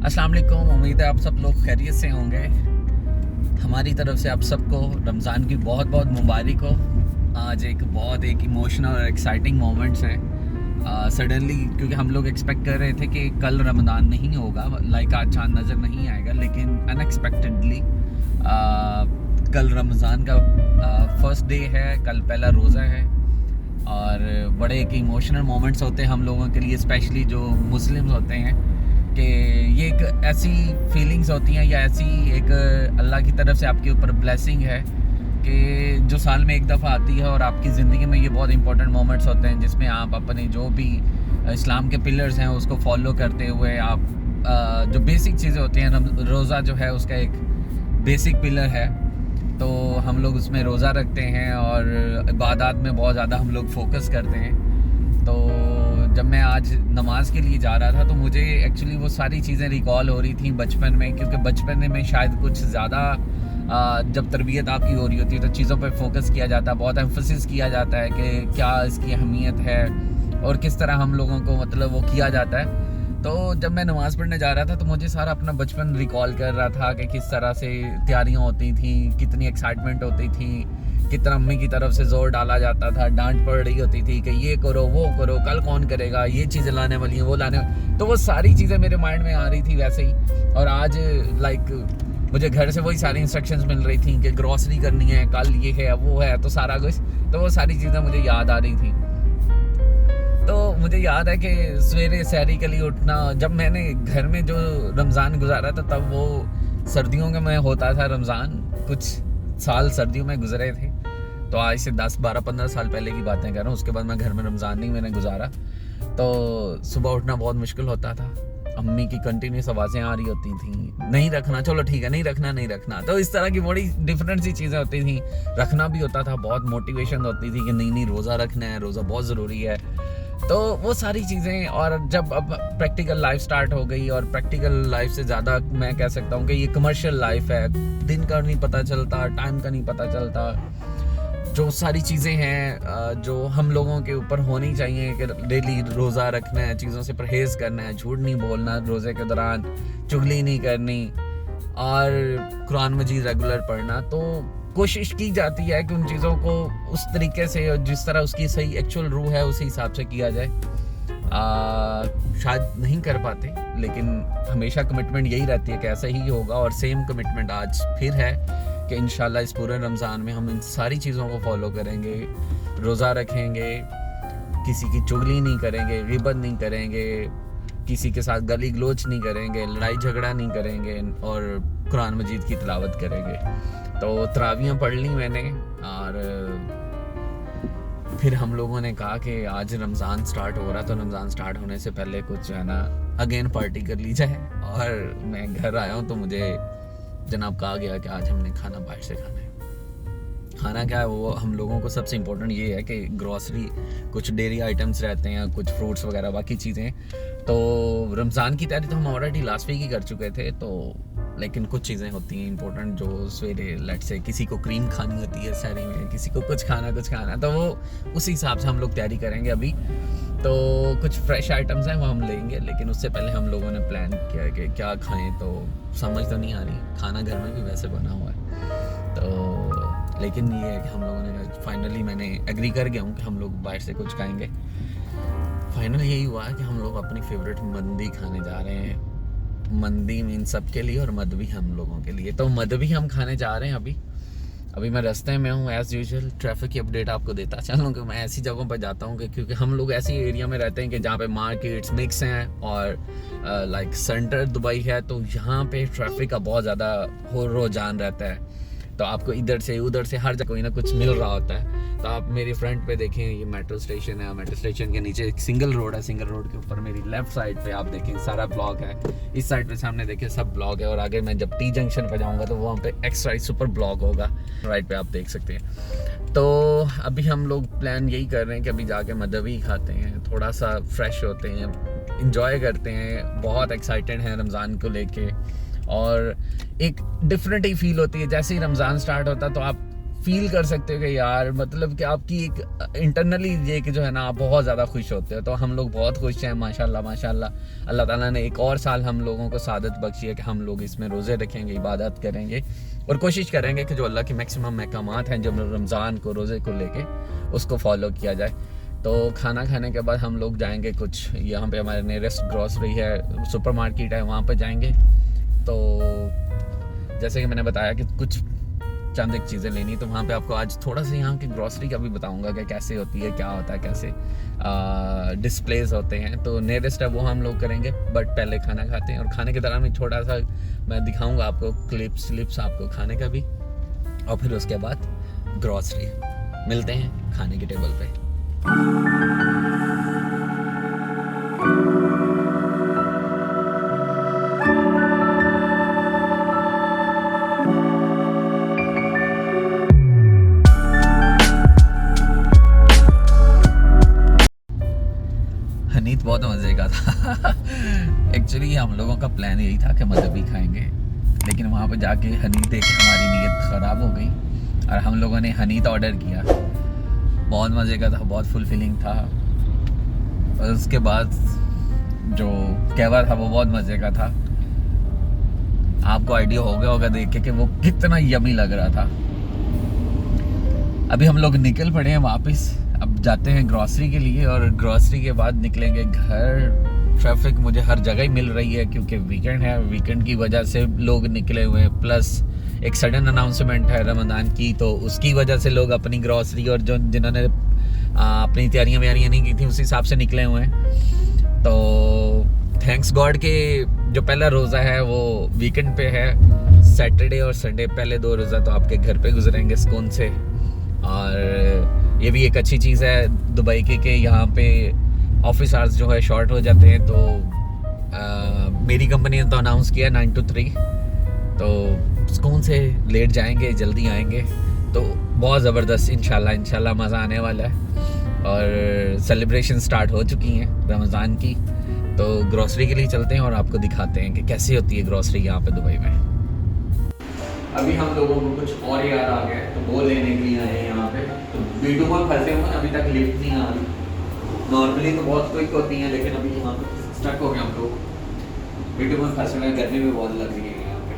अस्सलाम वालेकुम। उम्मीद है आप सब लोग खैरियत से होंगे। हमारी तरफ से आप सबको रमज़ान की बहुत बहुत मुबारक हो। आज एक इमोशनल और एक्साइटिंग मोमेंट्स है। सडनली क्योंकि हम लोग एक्सपेक्ट कर रहे थे कि कल रमज़ान नहीं होगा, लाइक आज चांद नज़र नहीं आएगा, लेकिन अनएक्सपेक्टेडली कल रमज़ान का फर्स्ट डे है, कल पहला रोज़ा है। और बड़े एक इमोशनल मोमेंट्स होते हैं हम लोगों के लिए, स्पेशली जो मुस्लिम्स होते हैं, कि ये एक ऐसी फीलिंग्स होती हैं या ऐसी एक अल्लाह की तरफ से आपके ऊपर ब्लेसिंग है कि जो साल में एक दफ़ा आती है। और आपकी ज़िंदगी में ये बहुत इंपॉर्टेंट मोमेंट्स होते हैं जिसमें आप अपने जो भी इस्लाम के पिलर्स हैं उसको फॉलो करते हुए आप जो बेसिक चीज़ें होती हैं, रोज़ा जो है उसका एक बेसिक पिलर है, तो हम लोग उसमें रोज़ा रखते हैं और इबादत में बहुत ज़्यादा हम लोग फोकस करते हैं। तो जब मैं आज नमाज के लिए जा रहा था तो मुझे एक्चुअली वो सारी चीज़ें रिकॉल हो रही थी बचपन में, क्योंकि बचपन में शायद कुछ ज़्यादा जब तरबियत आपकी हो रही होती है तो चीज़ों पर फोकस किया जाता है, बहुत एम्फसिस किया जाता है कि क्या इसकी अहमियत है और किस तरह हम लोगों को मतलब वो किया जाता है। तो जब मैं नमाज़ पढ़ने जा रहा था तो मुझे सारा अपना बचपन रिकॉल कर रहा था कि किस तरह से तैयारियां होती थी, कितनी एक्साइटमेंट होती थी, कितना अम्मी की तरफ से जोर डाला जाता था, डांट पड़ रही होती थी कि ये करो वो करो, कल कौन करेगा, ये चीज़ें लाने वाली हैं वो लाने। तो वो सारी चीज़ें मेरे माइंड में आ रही थी वैसे ही। और आज मुझे घर से वही सारी इंस्ट्रक्शंस मिल रही थी कि ग्रॉसरी करनी है, कल ये है वो है, तो सारा कुछ, तो वो सारी चीज़ें मुझे याद आ रही थी। तो मुझे याद है कि सवेरे सहरी के लिए उठना, जब मैंने घर में जो रमज़ान गुजारा था तब वो सर्दियों में होता था रमज़ान, कुछ साल सर्दियों में गुजरे थे, तो आज से 10, 12, 15 साल पहले की बातें कर रहा हूँ। उसके बाद मैं घर में रमज़ान नहीं मैंने गुजारा, तो सुबह उठना बहुत मुश्किल होता था। अम्मी की कंटिन्यूस आवाज़ें आ रही होती थी, नहीं रखना, चलो ठीक है, नहीं रखना नहीं रखना। तो इस तरह की बड़ी डिफरेंट सी चीज़ें होती थी। रखना भी होता था, बहुत मोटिवेशन होती थी कि नहीं रोज़ा रखना है, रोज़ा बहुत ज़रूरी है। तो वो सारी चीज़ें, और जब अब प्रैक्टिकल लाइफ स्टार्ट हो गई, और प्रैक्टिकल लाइफ से ज़्यादा मैं कह सकता हूँ कि ये कमर्शियल लाइफ है, दिन का नहीं पता चलता, टाइम का नहीं पता चलता। जो सारी चीज़ें हैं जो हम लोगों के ऊपर होनी चाहिए कि डेली रोज़ा रखना है, चीज़ों से परहेज़ करना है, झूठ नहीं बोलना रोज़े के दौरान, चुगली नहीं करनी, और कुरान मजीद रेगुलर पढ़ना, तो कोशिश की जाती है कि उन चीज़ों को उस तरीके से, जिस तरह उसकी सही एक्चुअल रूह है उसी हिसाब से किया जाए। शायद नहीं कर पाते, लेकिन हमेशा कमिटमेंट यही रहती है कि ऐसा ही होगा, और सेम कमिटमेंट आज फिर है कि इंशाल्लाह इस पूरे रमज़ान में हम इन सारी चीज़ों को फॉलो करेंगे, रोज़ा रखेंगे, किसी की चुगली नहीं करेंगे, गिबत नहीं करेंगे, किसी के साथ गली गलोच नहीं करेंगे, लड़ाई झगड़ा नहीं करेंगे, और कुरान मजीद की तिलावत करेंगे। तो तरावियाँ पढ़ ली मैंने, और फिर हम लोगों ने कहा कि आज रमज़ान स्टार्ट हो रहा, तो रमज़ान स्टार्ट होने से पहले कुछ जो है ना अगेन पार्टी कर ली जाए। और मैं घर आया हूँ तो मुझे जनाब कहा गया कि आज हमने खाना बाहर से खाना है। खाना क्या है, वो हम लोगों को सबसे इम्पोर्टेंट ये है कि ग्रॉसरी, कुछ डेयरी आइटम्स रहते हैं, कुछ फ्रूट्स वगैरह, बाकी चीज़ें। तो रमज़ान की तैयारी तो हम ऑलरेडी लास्ट वीक ही कर चुके थे, तो लेकिन कुछ चीज़ें होती हैं इंपॉर्टेंट जो सवेरे, लेट से किसी को क्रीम खानी होती है सहरी में, किसी को कुछ खाना, तो वो उस हिसाब से हम लोग तैयारी करेंगे अभी। तो कुछ फ्रेश आइटम्स हैं वो हम लेंगे, लेकिन उससे पहले हम लोगों ने प्लान किया कि क्या खाएं, तो समझ तो नहीं आ रही, खाना घर में भी वैसे बना हुआ है, तो लेकिन ये है कि हम लोगों ने फाइनली, मैंने एग्री कर गया हूँ कि हम लोग बाहर से कुछ खाएंगे। फाइनल यही हुआ है कि हम लोग अपनी फेवरेट मंदी खाने जा रहे हैं। मंदी मीन सबके लिए और मदवी हम लोगों के लिए, तो मदवी हम खाने जा रहे हैं अभी मैं रास्ते में हूँ। एज़ यूजुअल ट्रैफिक की अपडेट आपको देता चलूँ कि मैं ऐसी जगहों पर जाता हूँ कि क्योंकि हम लोग ऐसी एरिया में रहते हैं कि जहाँ पे मार्केट्स मिक्स हैं, और लाइक सेंटर दुबई है, तो यहाँ पे ट्रैफिक का बहुत ज़्यादा रुझान रहता है। तो आपको इधर से उधर से हर जगह कोई ना कुछ मिल रहा होता है। तो आप मेरी फ्रंट पे देखें, ये मेट्रो स्टेशन है, मेट्रो स्टेशन के नीचे एक सिंगल रोड है, सिंगल रोड के ऊपर मेरी लेफ्ट साइड पे आप देखें सारा ब्लॉक है, इस साइड पे सामने देखें सब ब्लॉक है, और आगे मैं जब टी जंक्शन पे जाऊंगा तो वहाँ पे एक्स्ट्रा सुपर ब्लॉक होगा, राइट पे आप देख सकते हैं। तो अभी हम लोग प्लान यही कर रहे हैं कि अभी जाके मदवी खाते हैं, थोड़ा सा फ्रेश होते हैं, इंजॉय करते हैं, बहुत एक्साइटेड हैं रमज़ान को लेके, और एक डिफरेंट ही फील होती है। जैसे ही रमज़ान स्टार्ट होता तो आप फील कर सकते हो कि यार मतलब कि आपकी एक इंटरनली ये कि जो है ना आप बहुत ज़्यादा खुश होते हो। तो हम लोग बहुत खुश हैं माशाल्लाह माशाल्लाह। अल्लाह ताला ने एक और साल हम लोगों को सादत बख्शी है कि हम लोग इसमें रोज़े रखेंगे, इबादत करेंगे और कोशिश करेंगे कि जो अल्लाह की मैक्सिमम महकामात हैं जो रमज़ान को रोज़े को लेके उसको फॉलो किया जाए। तो खाना खाने के बाद हम लोग जाएंगे कुछ यहाँ पे हमारे नियरेस्ट ग्रॉसरी है, सुपर मार्केट है, वहाँ पर जाएंगे। तो जैसे कि मैंने बताया कि कुछ चंद एक चीज़ें लेनी, तो वहाँ पे आपको आज थोड़ा सा यहाँ की ग्रॉसरी का भी बताऊँगा कि कैसे होती है, क्या होता है, कैसे डिस्प्लेस होते हैं। तो नियरेस्ट है वो हम लोग करेंगे, बट पहले खाना खाते हैं और खाने के दौरान भी थोड़ा सा मैं दिखाऊँगा आपको क्लिप्स आपको खाने का भी, और फिर उसके बाद ग्रॉसरी। मिलते हैं खाने के टेबल पे। हनीत बहुत मज़े का था। एक्चुअली हम लोगों का प्लान यही था कि मजहबी खाएंगे, लेकिन वहाँ पर जाके हनीत देख के हमारी नीयत ख़राब हो गई और हम लोगों ने हनीत ऑर्डर किया। बहुत मज़े का था, बहुत फुलफिलिंग था। और उसके बाद जो कहवा था वो बहुत मज़े का था। आपको आइडिया हो गया होगा देख के कि वो कितना यमी लग रहा था। अभी हम लोग निकल पड़े हैं वापस, अब जाते हैं ग्रॉसरी के लिए और ग्रॉसरी के बाद निकलेंगे घर। ट्रैफिक मुझे हर जगह ही मिल रही है क्योंकि वीकेंड है, वीकेंड की वजह से लोग निकले हुए हैं, प्लस एक सडन अनाउंसमेंट है रमज़ान की, तो उसकी वजह से लोग अपनी ग्रॉसरी और जो जिन्होंने अपनी तैयारियाँ व्यारियाँ नहीं की थी उस हिसाब से निकले हुए हैं। तो थैंक्स गॉड के जो पहला रोज़ा है वो वीकेंड पे है। सैटरडे और संडे पहले 2 रोज़ा तो आपके घर पे गुजरेंगे सुकून से। और ये भी एक अच्छी चीज़ है दुबई के यहाँ पे ऑफिस आवर्स जो है शॉर्ट हो जाते हैं। तो मेरी कंपनी ने तो अनाउंस किया 9 to 3, तो सुकून से लेट जाएंगे, जल्दी आएंगे। तो बहुत ज़बरदस्त इंशाल्लाह मज़ा आने वाला है। और सेलिब्रेशन स्टार्ट हो चुकी हैं रमज़ान की। तो ग्रॉसरी के लिए चलते हैं और आपको दिखाते हैं कि कैसी होती है ग्रॉसरी यहाँ पे दुबई में। अभी हम लोगों को कुछ और याद आ गया, तो वो लेने के लिए आए हैं यहाँ पे। तो B2 में फंसे हुए, अभी तक लिफ्ट नहीं आ रही। नॉर्मली तो बहुत क्विक होती हैं, लेकिन अभी यहाँ पे स्टक हो गए हम लोग। B2 में फंसे हुए, गर्मी भी बहुत लग रही है यहाँ पे।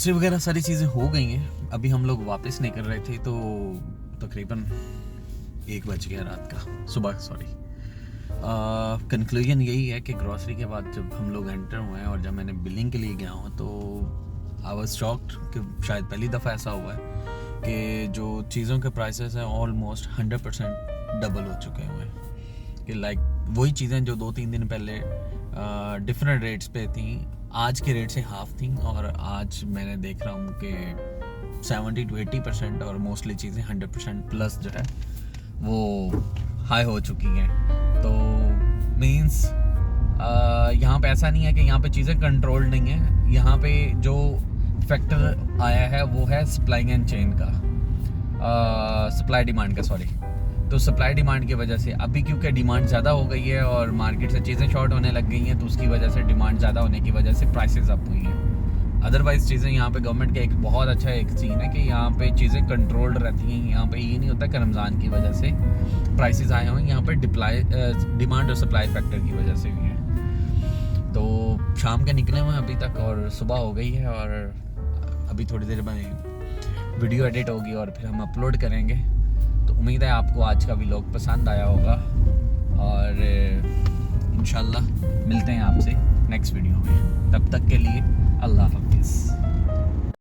ग्रॉसरी वगैरह सारी चीज़ें हो गई हैं। अभी हम लोग वापस निकल रहे थे तो तकरीबन 1 बज गया रात का, सुबह सॉरी। कंक्लूजन यही है कि ग्रॉसरी के बाद जब हम लोग एंटर हुए हैं और जब मैंने बिलिंग के लिए गया हूँ तो आई वाज शॉक्ड कि शायद पहली दफ़ा ऐसा हुआ है कि जो चीज़ों के प्राइसेस हैं ऑलमोस्ट 100% डबल हो चुके हुए हैं। कि लाइक वही चीज़ें जो 2-3 दिन पहले डिफरेंट रेट्स पे थी, आज के रेट से हाफ थी, और आज मैंने देख रहा हूँ कि 70-80% और मोस्टली चीज़ें 100% प्लस जो है वो हाई हो चुकी हैं। तो मीन्स यहाँ पे ऐसा नहीं है कि यहाँ पे चीज़ें कंट्रोल नहीं है। यहाँ पे जो फैक्टर आया है वो है सप्लाई एंड चेन का, सप्लाई डिमांड का सॉरी। तो सप्लाई डिमांड की वजह से अभी क्योंकि डिमांड ज़्यादा हो गई है और मार्केट से चीज़ें शॉर्ट होने लग गई हैं, तो उसकी वजह से डिमांड ज़्यादा होने की वजह से प्राइसेस अप हुई हैं। अदरवाइज़ चीज़ें यहाँ पे गवर्नमेंट का एक बहुत अच्छा एक सीन है कि यहाँ पे चीज़ें कंट्रोल्ड रहती हैं। यहाँ पे ये नहीं होता कि रमज़ान की वजह से प्राइसेस आए हों, यहाँ पर डिमांड और सप्लाई फैक्टर की वजह से भी है। तो शाम के निकले हुए हैं अभी तक और सुबह हो गई है, और अभी थोड़ी देर में वीडियो एडिट होगी और फिर हम अपलोड करेंगे। तो उम्मीद है आपको आज का व्लॉग पसंद आया होगा, और इंशाल्लाह मिलते हैं आपसे नेक्स्ट वीडियो में। तब तक के लिए अल्लाह हाफिज़।